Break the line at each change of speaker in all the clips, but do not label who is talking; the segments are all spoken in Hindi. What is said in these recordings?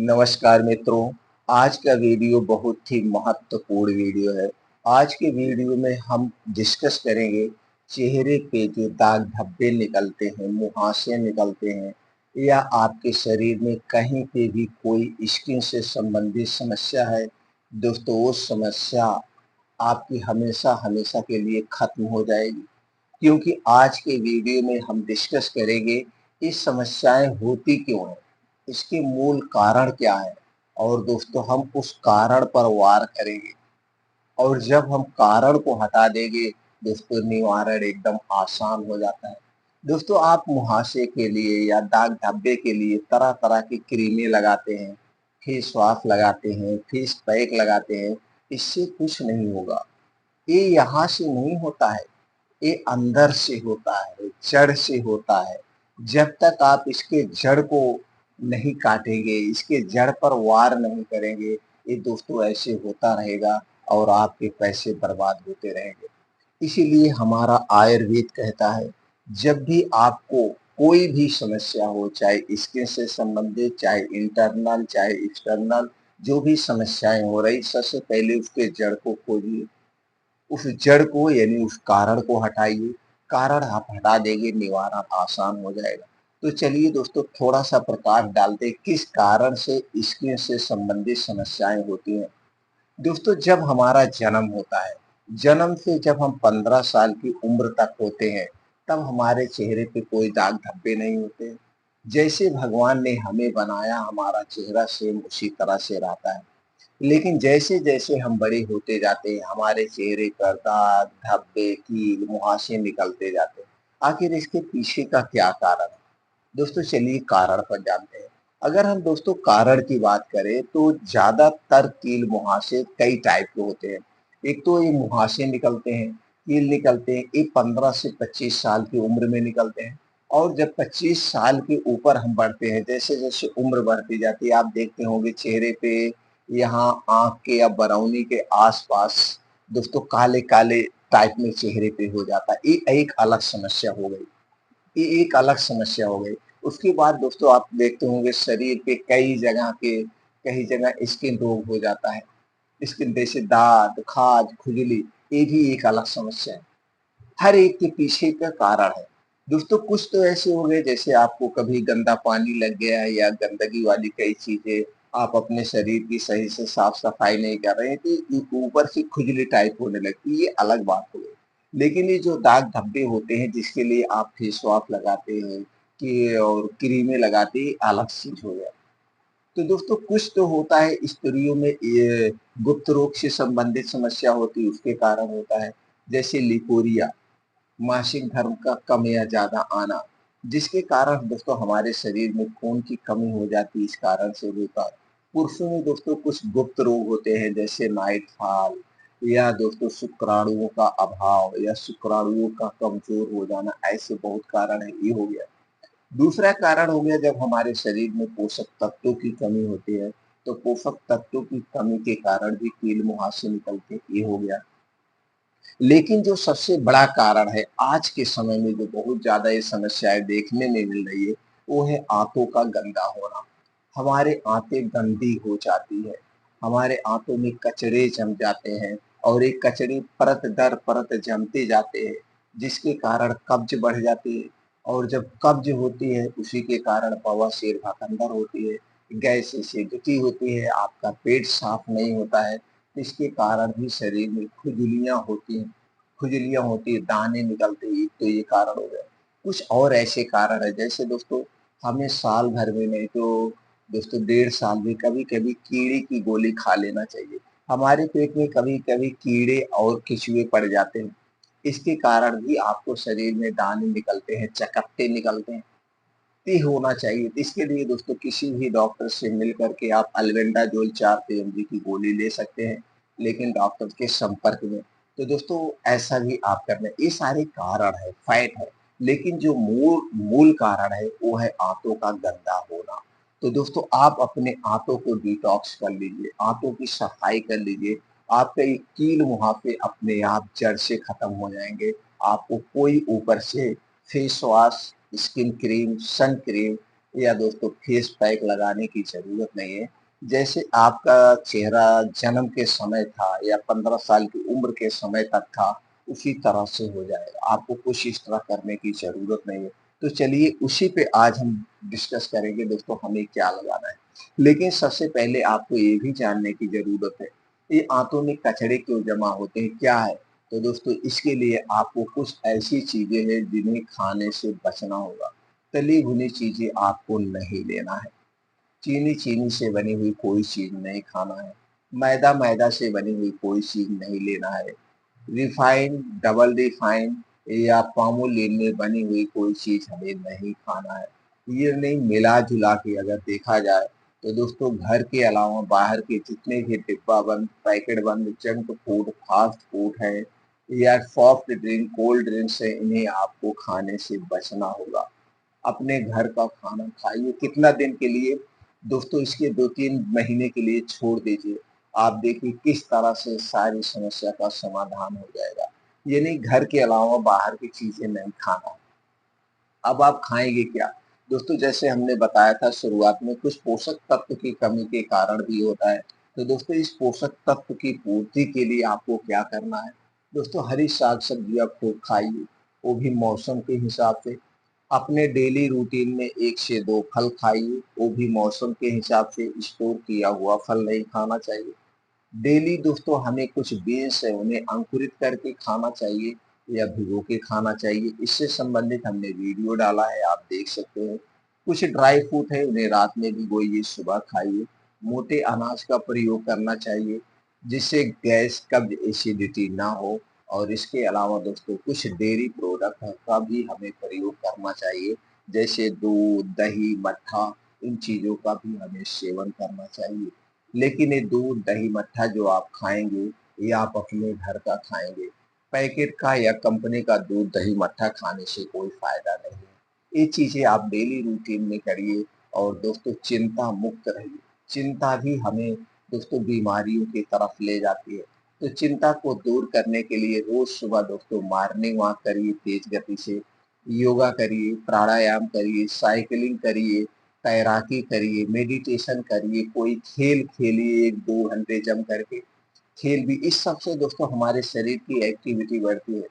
नमस्कार मित्रों, आज का वीडियो बहुत ही महत्वपूर्ण वीडियो है। आज के वीडियो में हम डिस्कस करेंगे चेहरे पे जो दाग धब्बे निकलते हैं, मुहासे निकलते हैं या आपके शरीर में कहीं पे भी कोई स्किन से संबंधित समस्या है, दोस्तों वो समस्या आपकी हमेशा-हमेशा के लिए खत्म हो जाएगी। क्योंकि आज के वीडियो में हम डिस्कस करेंगे ये समस्याएं होती क्यों हैं, इसके मूल कारण क्या है और दोस्तों हम उस कारण पर वार करेंगे और जब हम कारण को हटा देंगे दोस्तों निवारण एकदम आसान हो जाता है। दोस्तों आप मुहासे के लिए या दाग धब्बे के लिए तरह तरह की क्रीमें लगाते हैं, फेस वॉश लगाते हैं, फेस पैक लगाते हैं, इससे कुछ नहीं होगा। ये यहाँ से नहीं होता है, ये अंदर से होता है, जड़ से होता है। जब तक आप इसके जड़ को नहीं काटेंगे, इसके जड़ पर वार नहीं करेंगे, ये दोस्तों ऐसे होता रहेगा और आपके पैसे बर्बाद होते रहेंगे। इसीलिए हमारा आयुर्वेद कहता है, जब भी आपको कोई भी समस्या हो, चाहे स्किन से संबंधित, चाहे इंटरनल, चाहे एक्सटर्नल, जो भी समस्याएँ हो रही, सबसे पहले उसके जड़ को खोजिए। उस जड़ को यानी उस कारण को हटाइए, कारण आप हटा देंगे निवारण आसान हो जाएगा। तो चलिए दोस्तों थोड़ा-सा प्रकाश डालते हैं किस कारण से स्किन से संबंधित समस्याएँ होती हैं। दोस्तों जब हमारा जन्म होता है, जन्म से जब हम 15 साल की उम्र तक होते हैं, तब हमारे चेहरे पे कोई दाग धब्बे नहीं होते। जैसे भगवान ने हमें बनाया हमारा चेहरा सेम उसी तरह से रहता है। लेकिन जैसे-जैसे हम बड़े होते जाते हैं, हमारे चेहरे पर दाग, धब्बे, कील, मुहासे निकलते जाते हैं। आखिर इसके पीछे का क्या कारण है? दोस्तों चलिए कारण पर जानते हैं। अगर हम दोस्तों कारण की बात करें तो ज़्यादातर कील मुहासे कई टाइप के होते हैं। एक तो ये मुहासे निकलते हैं, कील निकलते हैं, ये 15 से 25 साल की उम्र में निकलते हैं और जब 25 साल के ऊपर हम बढ़ते हैं, जैसे-जैसे उम्र बढ़ती जाती है, आप देखते होंगे चेहरे पे यहाँ आँख के या बरौनी के आस-पास दोस्तों काले-काले टाइप में चेहरे पे हो जाता है। ये एक अलग समस्या हो गई। ये एक अलग समस्या हो गई। उसके बाद दोस्तों आप देखते होंगे शरीर पे कई जगह स्किन रोग हो जाता है। स्किन जैसे दाद, खाज, खुजली, ये भी एक अलग समस्या है। हर एक के पीछे का कारण है। दोस्तों कुछ तो ऐसे हो गए जैसे आपको कभी गंदा पानी लग गया है या गंदगी वाली कई चीज़ें, आप अपने शरीर की सही से साफ-सफाई नहीं कर रहे हैं, तो ऊपर से खुजली टाइप होने लगती है, ये अलग बात हो गई। लेकिन ये जो दाग धब्बे होते हैं जिसके लिए आप फेस वॉश लगाते हैं कि और क्रीमें लगाते हैं, ये अलग चीज़ हो गया। तो दोस्तों कुछ तो होता है स्त्रियों में ये गुप्त रोग से संबंधित समस्या होती है, उसके कारण होता है। जैसे लिकोरिया, मासिक धर्म का कम या ज़्यादा आना, जिसके कारण दोस्तों हमारे शरीर में खून की कमी हो जाती है, इस कारण से होता है। पुरुषों में दोस्तों कुछ गुप्त रोग होते हैं जैसे नाइट फॉल या दोस्तों शुक्राणुओं का अभाव या शुक्राणुओं का कमज़ोर हो जाना, ऐसे बहुत कारण हैं, ये हो गया। दूसरा कारण हो गया जब हमारे शरीर में पोषक तत्वों की कमी होती है, तो पोषक तत्वों की कमी के कारण भी कील मुहासे निकलते हैं, ये हो गया। लेकिन जो सबसे बड़ा कारण है आज के समय में जो बहुत ज़्यादा ये समस्याएँ देखने में मिल रही है, वो है आँतों का गंदा होना। हमारे आँतें गंदी हो जाती है, हमारे आँतों में कचरे जम जाते हैं और ये कचरे परत दर परत जमते जाते हैं, जिसके कारण कब्ज़ बढ़ जाती है और जब कब्ज़ होती है उसी के कारण बवासीर भखंदर होती है, गैस एसिडिटी होती है, आपका पेट साफ नहीं होता है, इसके कारण भी शरीर में खुजलियाँ होती हैं, दाने निकलते हैं, तो ये कारण हो गया। कुछ और ऐसे कारण हैं जैसे दोस्तों हमें साल भर में नहीं तो दोस्तों डेढ़ साल में कभी-कभी कीड़े की गोली खा लेना चाहिए। हमारे पेट में कभी-कभी कीड़े और केंचुए पड़ जाते हैं। इसके कारण भी आपको शरीर में दाने निकलते हैं, चकत्ते निकलते हैं। ही होना चाहिए। तो इसके लिए दोस्तों किसी भी डॉक्टर से मिल कर के आप अल्बेंडाज़ोल 4 पीएमजी की गोली ले सकते हैं, लेकिन डॉक्टर के संपर्क में। तो दोस्तों ऐसा भी आप करना ये सारे कारण हैं, फैट है, लेकिन जो मूल मूल कारण है वो है आंतों का गंदा होना। तो दोस्तों आप अपने आंतों को डिटॉक्स कर लीजिए, आंतों की सफाई कर लीजिए, आपके ये कील-मुहासे अपने आप जड़ से खत्म हो जाएँगे। आपको कोई ऊपर से face wash, skin cream, sun cream या दोस्तों फेस पैक लगाने की ज़रूरत नहीं है। जैसे आपका चेहरा जन्म के समय था या 15 साल की उम्र के समय तक था, उसी तरह से हो जाएगा। आपको कुछ एक्स्ट्रा करने की ज़रूरत नहीं है। तो चलिए उसी पे आज हम डिस्कस करेंगे दोस्तों हमें क्या लगाना है। लेकिन सबसे पहले आपको ये भी जानने की ज़रूरत है, ये आंतों में कचड़े क्यों जमा होते हैं, क्या है? तो दोस्तों इसके लिए आपको कुछ ऐसी चीज़ें हैं जिन्हें खाने से बचना होगा। तली भुनी चीज़ें आपको नहीं लेना है। चीनी चीनी से बनी हुई कोई चीज़ नहीं खाना है। मैदा मैदा से बनी हुई कोई चीज़ नहीं लेना है। रिफाइंड, डबल रिफाइंड या पामोलिन में बनी हुई कोई चीज़ हमें नहीं खाना है। ये नहीं मिला-जुला के अगर देखा जाए तो दोस्तों घर के अलावा बाहर के जितने भी डिब्बा बंद, पैकेट बंद जंक फूड, फास्ट फूड है या सॉफ्ट ड्रिंक, कोल्ड ड्रिंक्स है, इन्हें आपको खाने से बचना होगा। अपने घर का खाना खाइए। कितना दिन के लिए? दोस्तों इसके 2-3 महीने के लिए छोड़ दीजिए। आप देखिए किस तरह से सारी समस्या का समाधान हो जाएगा। यानी घर के अलावा बाहर की चीज़ें नहीं खाना। अब आप खाएँगे क्या? दोस्तों जैसे हमने बताया था शुरुआत में कुछ पोषक तत्व की कमी के कारण भी होता है। तो दोस्तों इस पोषक तत्व की पूर्ति के लिए आपको क्या करना है? दोस्तों हरी साग-सब्जियाँ खूब खाइए, वो भी मौसम के हिसाब से। अपने डेली रूटीन में 1 से 2 फल खाइए, वो भी मौसम के हिसाब से स्टोर किया हुआ फल नहीं खाना चाहिए। डेली दोस्तों हमें कुछ बीन्स है उन्हें अंकुरित करके खाना चाहिए या भिगो के खाना चाहिए। इससे संबंधित हमने वीडियो डाला है, आप देख सकते हैं। कुछ ड्राई फ्रूट है उन्हें रात में भिगोइए, सुबह खाइए। मोटे अनाज का प्रयोग करना चाहिए जिससे गैस, कब्ज, एसिडिटी ना हो। और इसके अलावा दोस्तों कुछ डेयरी प्रोडक्ट का भी हमें प्रयोग करना चाहिए जैसे दूध, दही, मट्ठा, इन चीज़ों का भी हमें सेवन करना चाहिए। लेकिन ये दूध, दही, मट्ठा जो आप खाएँगे, ये आप अपने घर का खाएँगे। पैकेट का या कंपनी का दूध, दही, मट्ठा खाने से कोई फ़ायदा नहीं है। ये चीज़ें आप डेली रूटीन में करिए और दोस्तों चिंता मुक्त रहिए। चिंता भी हमें दोस्तों बीमारियों की तरफ ले जाती है। तो चिंता को दूर करने के लिए रोज़ सुबह दोस्तों मॉर्निंग वॉक करिए तेज़ गति से, योगा करिए, प्राणायाम करिए, साइकिलिंग करिए, तैराकी करिए, मेडिटेशन करिए, कोई खेल खेलिए 1-2 घंटे जम करके। खेल भी इस सब से दोस्तों हमारे शरीर की एक्टिविटी बढ़ती है।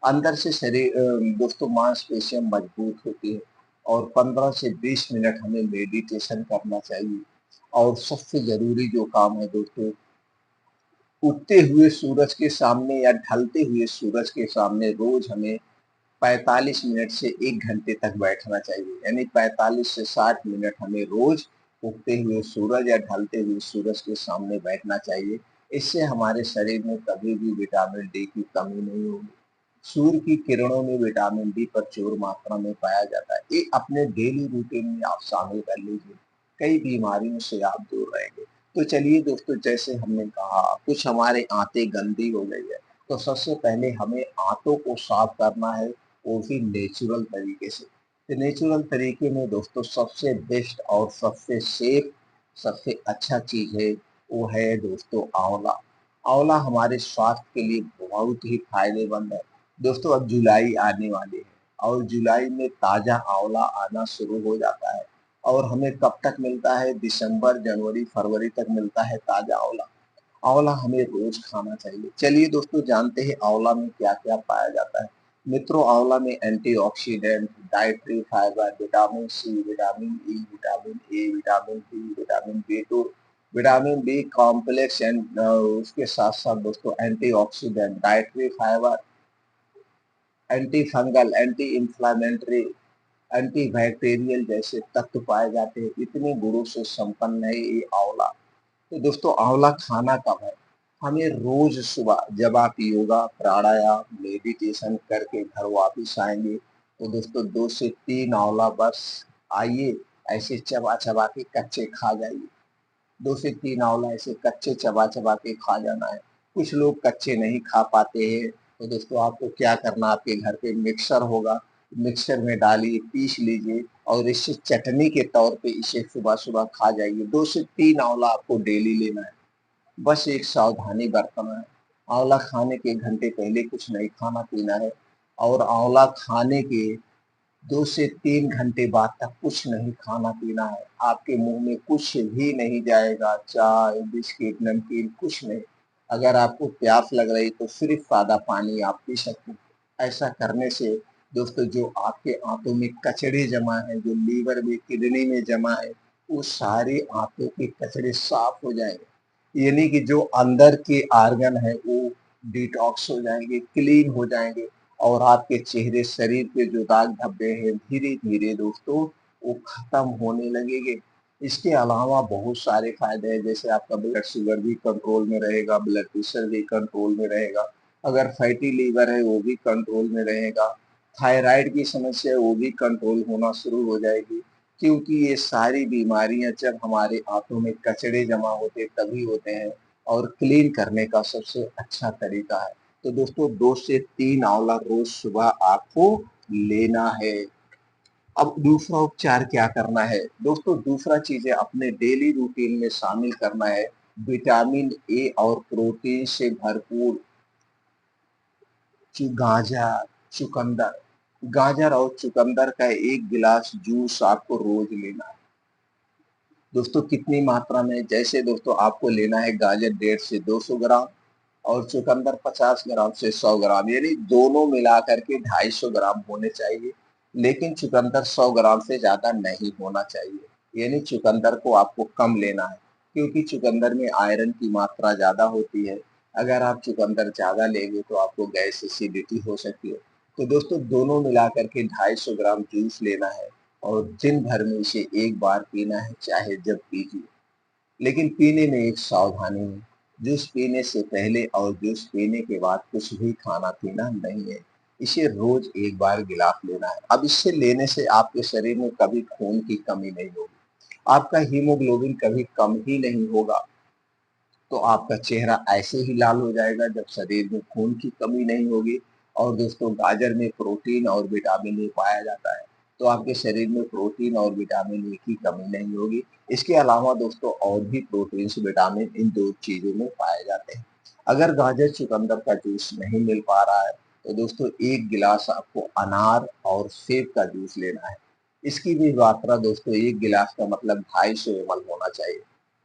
अंदर से दोस्तों मांसपेशियाँ मजबूत होती है और 15 से 20 मिनट हमें मेडिटेशन करना चाहिए। और सबसे ज़रूरी जो काम है दोस्तों, उगते हुए सूरज के सामने या ढलते हुए सूरज के सामने रोज़ हमें 45 मिनट से 1 घंटे तक बैठना चाहिए। यानी 45 से 60 मिनट हमें रोज़ उगते हुए सूरज या ढलते हुए सूरज के सामने बैठना चाहिए। इससे हमारे शरीर में कभी भी विटामिन डी की कमी नहीं होगी। सूर्य की किरणों में विटामिन डी प्रचुर मात्रा में पाया जाता है। ये अपने डेली रूटीन में आप शामिल कर लीजिए। कई बीमारियों से आप दूर रहेंगे। तो चलिए दोस्तों जैसे हमने कहा कुछ हमारे आंतें गंदी हो गई है, तो सबसे पहले हमें आंतों को साफ करना है, वो भी नेचुरल तरीके से। तो नेचुरल तरीके में दोस्तों सबसे बेस्ट और सबसे सेफ, सबसे अच्छा चीज़ है, वो है दोस्तों आंवला। आंवला हमारे स्वास्थ्य के लिए बहुत ही फ़ायदेमंद है। दोस्तों अब जुलाई आने वाली है और जुलाई में ताज़ा आंवला आना शुरू हो जाता है और हमें कब तक मिलता है? दिसंबर, जनवरी, फरवरी तक मिलता है ताज़ा आंवला। आंवला हमें रोज खाना चाहिए। चलिए दोस्तों जानते हैं आंवला में क्या-क्या पाया जाता है। मित्रों आंवला में antioxidant, dietary fibre, vitamin C, vitamin E, vitamin A, vitamin B, vitamin B two, vitamin B complex and उसके साथ-साथ दोस्तों antioxidant, dietary fibre, anti fungal, anti inflammatory, anti bacterial जैसे तत्व पाए जाते हैं। इतने गुणों से संपन्न है ये आंवला। तो दोस्तों आंवला खाना कब है? हमें रोज सुबह जब आप योगा, प्राणायाम, मेडिटेशन करके घर वापिस आएँगे, तो दोस्तों 2 से 3 आंवला बस आइए, ऐसे चबा-चबा के कच्चे खा जाइए। 2 से 3 आंवला ऐसे कच्चे चबा-चबा के खा जाना है। कुछ लोग कच्चे नहीं खा पाते हैं, तो दोस्तों आपको क्या करना आपके घर पे मिक्सर होगा, मिक्सर में डालिए, पीस लीजिए और इसे चटनी के तौर पे इसे सुबह-सुबह खा जाइए। 2 से 3 आंवला आपको डेली लेना है। बस एक सावधानी बरतना है। आंवला खाने के घंटे पहले कुछ नहीं खाना-पीना है और आंवला खाने के 2 से 3 घंटे बाद तक कुछ नहीं खाना पीना है, आपके मुंह में कुछ भी नहीं जाएगा, चाय बिस्किट नमकीन कुछ नहीं। अगर आपको प्यास लग रही तो सिर्फ सादा पानी आप पी सकते हैं। ऐसा करने से दोस्तों जो आपके आंतों में कचड़े जमा है, जो लीवर में किडनी में जमा है, वो सारे आंतों के कचड़े साफ हो जाएंगे। यानी कि जो अंदर के आर्गन है वो डिटॉक्स हो जाएंगे, क्लीन हो जाएंगे, और आपके चेहरे शरीर पे जो दाग धब्बे हैं धीरे धीरे दोस्तों वो खत्म होने लगेंगे। इसके अलावा बहुत सारे फायदे हैं, जैसे आपका ब्लड शुगर भी कंट्रोल में रहेगा, ब्लड प्रेशर भी कंट्रोल में रहेगा, अगर फैटी लीवर है वो भी कंट्रोल में रहेगा, थायराइड की समस्या है वो भी कंट्रोल होना शुरू हो जाएगी। क्योंकि ये सारी बीमारियां जब हमारे आंतों में कचड़े जमा होते तभी होते हैं, और क्लीन करने का सबसे अच्छा तरीका है। तो दोस्तों 2 से 3 आंवला रोज सुबह आपको लेना है। अब दूसरा उपचार क्या करना है दोस्तों, दूसरा चीज है अपने डेली रूटीन में शामिल करना है विटामिन ए और प्रोटीन से भरपूर गाजर, चुकंदर। गाजर और चुकंदर का 1 गिलास जूस आपको रोज लेना है। दोस्तों कितनी मात्रा में, जैसे दोस्तों आपको लेना है गाजर 150 से 200 ग्राम, और चुकंदर 50 ग्राम से 100 ग्राम, यानी दोनों मिला करके 250 ग्राम होने चाहिए। लेकिन चुकंदर 100 ग्राम से ज्यादा नहीं होना चाहिए, यानी चुकंदर को आपको कम लेना है, क्योंकि चुकंदर में आयरन की मात्रा ज्यादा होती है। अगर आप चुकंदर ज्यादा लेंगे तो आपको गैस एसिडिटी हो सकती है। तो दोस्तों दोनों मिला करके 250 ग्राम जूस लेना है, और दिन भर में इसे एक बार पीना है, चाहे जब पीजिए। लेकिन पीने में एक सावधानी है, जूस पीने से पहले और जूस पीने के बाद कुछ भी खाना पीना नहीं है। इसे रोज एक बार गिलास लेना है। अब इससे लेने से आपके शरीर में कभी खून की कमी नहीं होगी, आपका हीमोग्लोबिन कभी कम ही नहीं होगा। तो आपका चेहरा ऐसे ही लाल हो जाएगा जब शरीर में खून की कमी नहीं होगी। और दोस्तों गाजर में प्रोटीन और विटामिन ए पाया जाता है, तो आपके शरीर में प्रोटीन और विटामिन ए की कमी नहीं होगी। इसके अलावा दोस्तों और भी प्रोटीन विटामिन इन दो चीजों में पाए जाते हैं। अगर गाजर चुकंदर का जूस नहीं मिल पा रहा है तो दोस्तों 1 गिलास आपको अनार और सेब का जूस लेना है। इसकी भी मात्रा दोस्तों 1 गिलास का मतलब 250 ml होना चाहिए।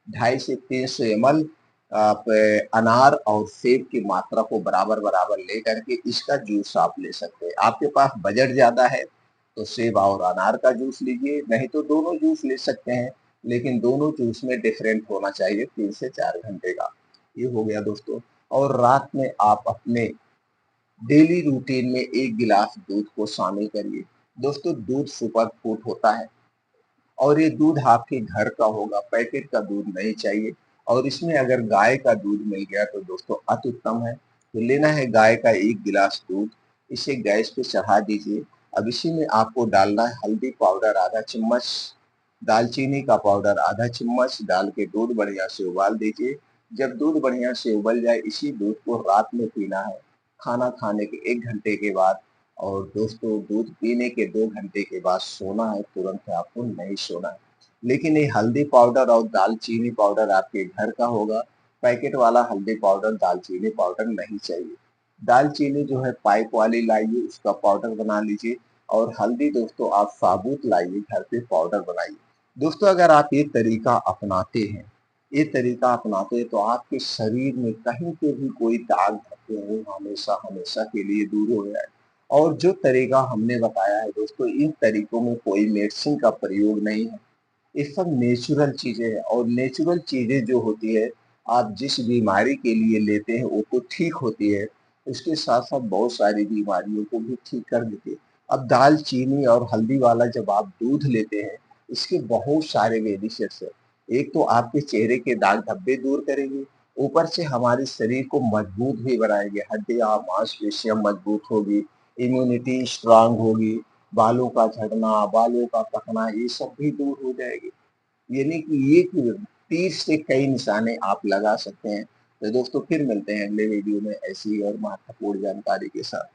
250 से 300 ml आप अनार और सेब की मात्रा को बराबर बराबर ले करके इसका जूस आप ले सकते हैं। आपके पास बजट ज्यादा है तो सेब और अनार का जूस लीजिए, नहीं तो दोनों जूस ले सकते हैं, लेकिन दोनों जूस में डिफरेंट होना चाहिए 3 से 4 घंटे का। ये हो गया दोस्तों। और रात में आप अपने डेली रूटीन में 1 गिलास दूध को शामिल करिए। दोस्तों दूध सुपर फूड होता है, और ये दूध आपके घर का होगा, पैकेट का दूध नहीं चाहिए। और इसमें अगर गाय का दूध मिल गया तो दोस्तों अति उत्तम है। तो लेना है गाय का 1 गिलास दूध, इसे गैस पे चढ़ा दीजिए। अब इसी में आपको डालना है हल्दी पाउडर आधा चम्मच, दालचीनी का पाउडर आधा चम्मच डाल के दूध बढ़िया से उबाल दीजिए। जब दूध बढ़िया से उबल जाए इसी दूध को रात में पीना है, खाना खाने के 1 घंटे के बाद। और दोस्तों दूध पीने के 2 घंटे के बाद सोना है, तुरंत आपको नहीं सोना है। लेकिन ये हल्दी पाउडर और दालचीनी पाउडर आपके घर का होगा, पैकेट वाला हल्दी पाउडर दालचीनी पाउडर नहीं चाहिए। दालचीनी जो है पाइप वाली लाइए, उसका पाउडर बना लीजिए। और हल्दी दोस्तों आप साबुत लाइए, घर पे पाउडर बनाइए। दोस्तों अगर आप ये तरीका अपनाते हैं तो आपके शरीर में कहीं पे भी कोई दाग धब्बे हो हमेशा हमेशा के लिए दूर हो जाए। और जो तरीका हमने बताया है दोस्तों, इन तरीकों में कोई मेडिसिन का प्रयोग नहीं है, ये सब नेचुरल चीजें हैं। और नेचुरल चीजें जो होती है, आप जिस बीमारी के लिए लेते हैं वो तो ठीक होती है, उसके साथ साथ बहुत सारी बीमारियों को भी ठीक कर देती है। अब दालचीनी और हल्दी वाला जब आप दूध लेते हैं, इसके बहुत सारे बेनिफिट्स है। एक तो आपके चेहरे के दाग धब्बे दूर करेंगे, ऊपर से हमारे शरीर को मजबूत भी बनाएंगे, हड्डियां मांसपेशियां मजबूत होगी, इम्यूनिटी स्ट्रांग होगी, बालों का झड़ना, बालों का पकना ये सब भी दूर हो जाएगी। यानी कि ये 30 से कई निशाने आप लगा सकते हैं। तो दोस्तों फिर मिलते हैं अगले वीडियो में ऐसी और महत्वपूर्ण जानकारी के साथ।